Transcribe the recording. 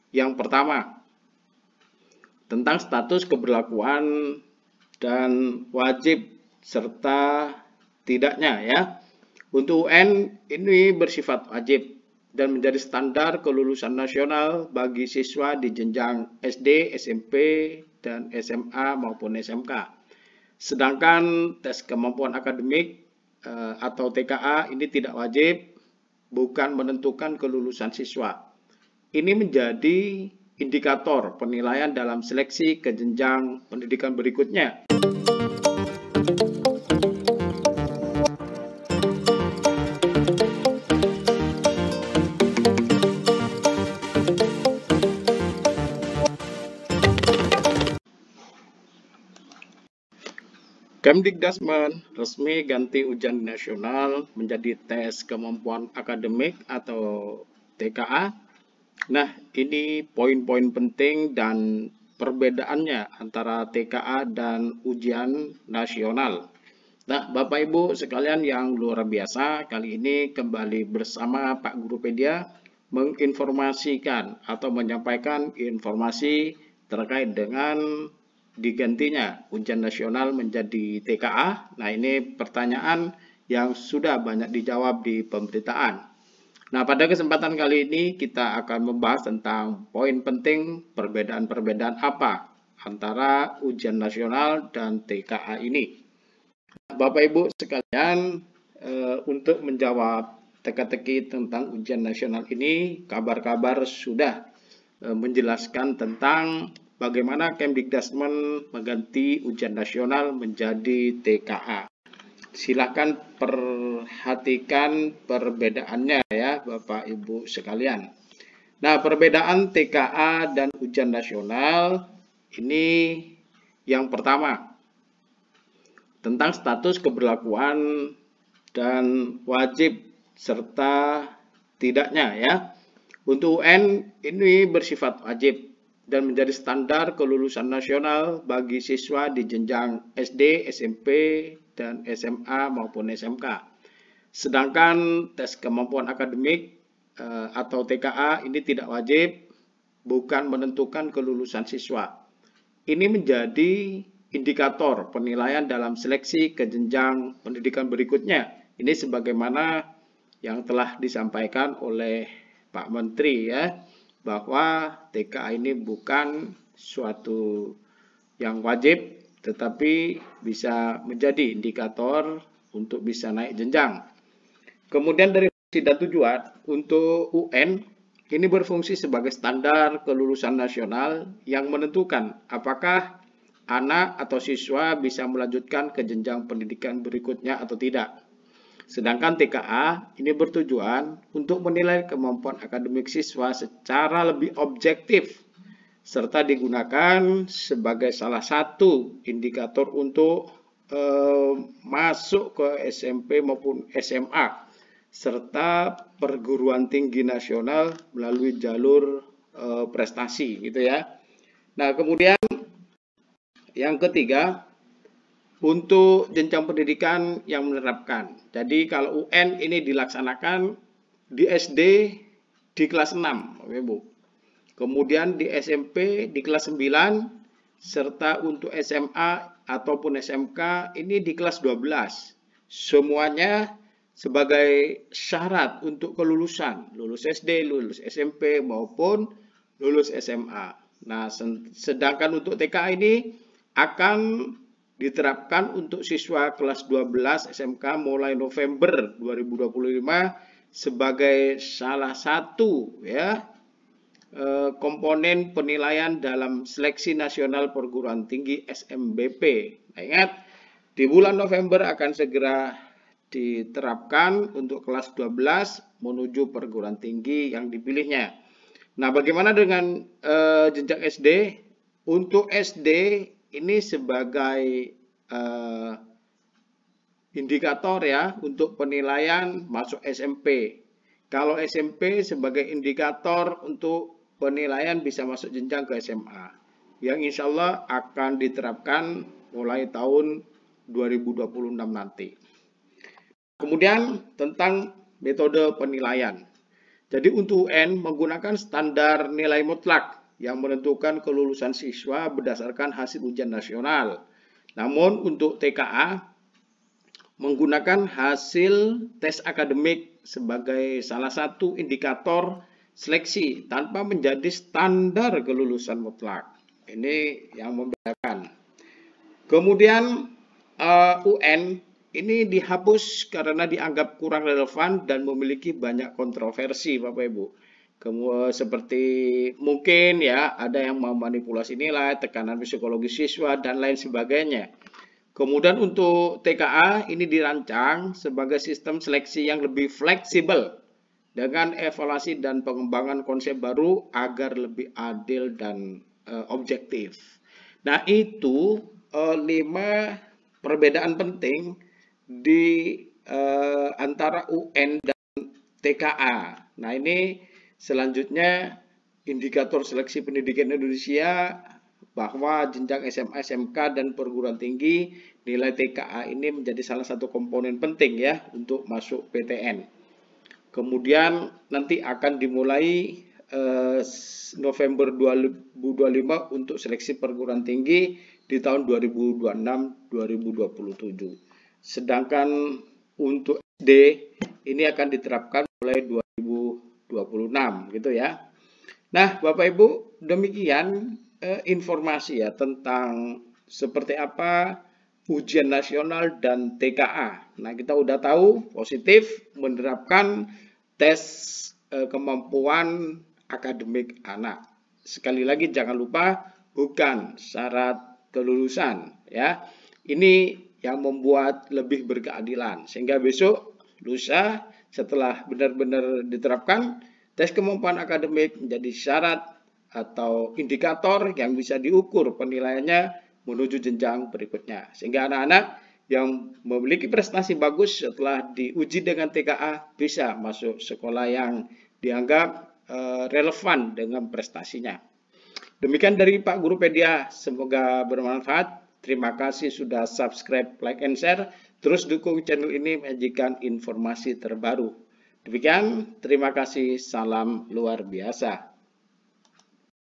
Yang pertama, tentang status keberlakuan dan wajib serta tidaknya ya. Untuk UN ini bersifat wajib dan menjadi standar kelulusan nasional bagi siswa di jenjang SD, SMP, dan SMA maupun SMK. Sedangkan tes kemampuan akademik atau TKA ini tidak wajib, bukan menentukan kelulusan siswa. Ini menjadi indikator penilaian dalam seleksi ke jenjang pendidikan berikutnya. Kemdikdasmen resmi ganti ujian nasional menjadi tes kemampuan akademik atau TKA. Nah, ini poin-poin penting dan perbedaannya antara TKA dan ujian nasional. Nah, Bapak Ibu sekalian yang luar biasa, kali ini kembali bersama Pak Gurupedia menginformasikan atau menyampaikan informasi terkait dengan digantinya ujian nasional menjadi TKA. Nah, ini pertanyaan yang sudah banyak dijawab di pemberitaan. Nah, pada kesempatan kali ini kita akan membahas tentang poin penting perbedaan-perbedaan apa antara ujian nasional dan TKA ini. Bapak Ibu sekalian, untuk menjawab teka-teki tentang ujian nasional ini, kabar-kabar sudah menjelaskan tentang bagaimana Kemdikdasmen mengganti ujian nasional menjadi TKA. Silakan perhatikan perbedaannya ya Bapak Ibu sekalian. Nah, perbedaan TKA dan ujian nasional ini yang pertama, tentang status keberlakuan dan wajib serta tidaknya ya. Untuk UN ini bersifat wajib dan menjadi standar kelulusan nasional bagi siswa di jenjang SD, SMP, dan SMA maupun SMK. Sedangkan tes kemampuan akademik atau TKA ini tidak wajib, bukan menentukan kelulusan siswa. Ini menjadi indikator penilaian dalam seleksi ke jenjang pendidikan berikutnya. Ini sebagaimana yang telah disampaikan oleh Pak Menteri ya, bahwa TKA ini bukan suatu yang wajib, tetapi bisa menjadi indikator untuk bisa naik jenjang. Kemudian dari fungsi dan tujuan, untuk UN ini berfungsi sebagai standar kelulusan nasional yang menentukan apakah anak atau siswa bisa melanjutkan ke jenjang pendidikan berikutnya atau tidak. Sedangkan TKA ini bertujuan untuk menilai kemampuan akademik siswa secara lebih objektif, serta digunakan sebagai salah satu indikator untuk masuk ke SMP maupun SMA, serta perguruan tinggi nasional melalui jalur prestasi gitu ya. Nah, kemudian yang ketiga, untuk jenjang pendidikan yang menerapkan. Jadi kalau UN ini dilaksanakan di SD di kelas 6, Ibu. Kemudian di SMP di kelas 9, serta untuk SMA ataupun SMK ini di kelas 12. Semuanya sebagai syarat untuk kelulusan, lulus SD, lulus SMP maupun lulus SMA. Nah, sedangkan untuk TKA ini akan diterapkan untuk siswa kelas 12 SMK mulai November 2025 sebagai salah satu ya komponen penilaian dalam seleksi nasional perguruan tinggi SMBP. Nah, ingat, di bulan November akan segera diterapkan untuk kelas 12 menuju perguruan tinggi yang dipilihnya. Nah, bagaimana dengan jenjang SD? Untuk SD ini sebagai indikator ya untuk penilaian masuk SMP. Kalau SMP sebagai indikator untuk penilaian bisa masuk jenjang ke SMA, yang insya Allah akan diterapkan mulai tahun 2026 nanti. Kemudian tentang metode penilaian. Jadi untuk UN menggunakan standar nilai mutlak yang menentukan kelulusan siswa berdasarkan hasil ujian nasional. Namun untuk TKA menggunakan hasil tes akademik sebagai salah satu indikator seleksi tanpa menjadi standar kelulusan mutlak. Ini yang membedakan. Kemudian UN ini dihapus karena dianggap kurang relevan dan memiliki banyak kontroversi, Bapak Ibu. Kemudian seperti mungkin ya ada yang memanipulasi nilai, tekanan psikologis siswa dan lain sebagainya. Kemudian untuk TKA ini dirancang sebagai sistem seleksi yang lebih fleksibel dengan evaluasi dan pengembangan konsep baru agar lebih adil dan objektif. Nah, itu 5 perbedaan penting di antara UN dan TKA. Nah, ini selanjutnya indikator seleksi pendidikan Indonesia bahwa jenjang SMA, SMK, dan perguruan tinggi nilai TKA ini menjadi salah satu komponen penting ya untuk masuk PTN. Kemudian nanti akan dimulai November 2025 untuk seleksi perguruan tinggi di tahun 2026-2027. Sedangkan untuk SD ini akan diterapkan mulai 2026 gitu ya. Nah, Bapak Ibu, demikian informasi ya tentang seperti apa ujian nasional dan TKA. Nah, kita udah tahu positif menerapkan tes kemampuan akademik anak. Sekali lagi jangan lupa bukan syarat kelulusan ya. Ini yang membuat lebih berkeadilan sehingga besok lusa setelah benar-benar diterapkan tes kemampuan akademik menjadi syarat atau indikator yang bisa diukur penilaiannya menuju jenjang berikutnya. Sehingga anak-anak yang memiliki prestasi bagus setelah diuji dengan TKA bisa masuk sekolah yang dianggap relevan dengan prestasinya. Demikian dari Pak Gurupedia, semoga bermanfaat. Terima kasih sudah subscribe, like, and share. Terus dukung channel ini menyajikan informasi terbaru. Demikian, terima kasih, salam luar biasa.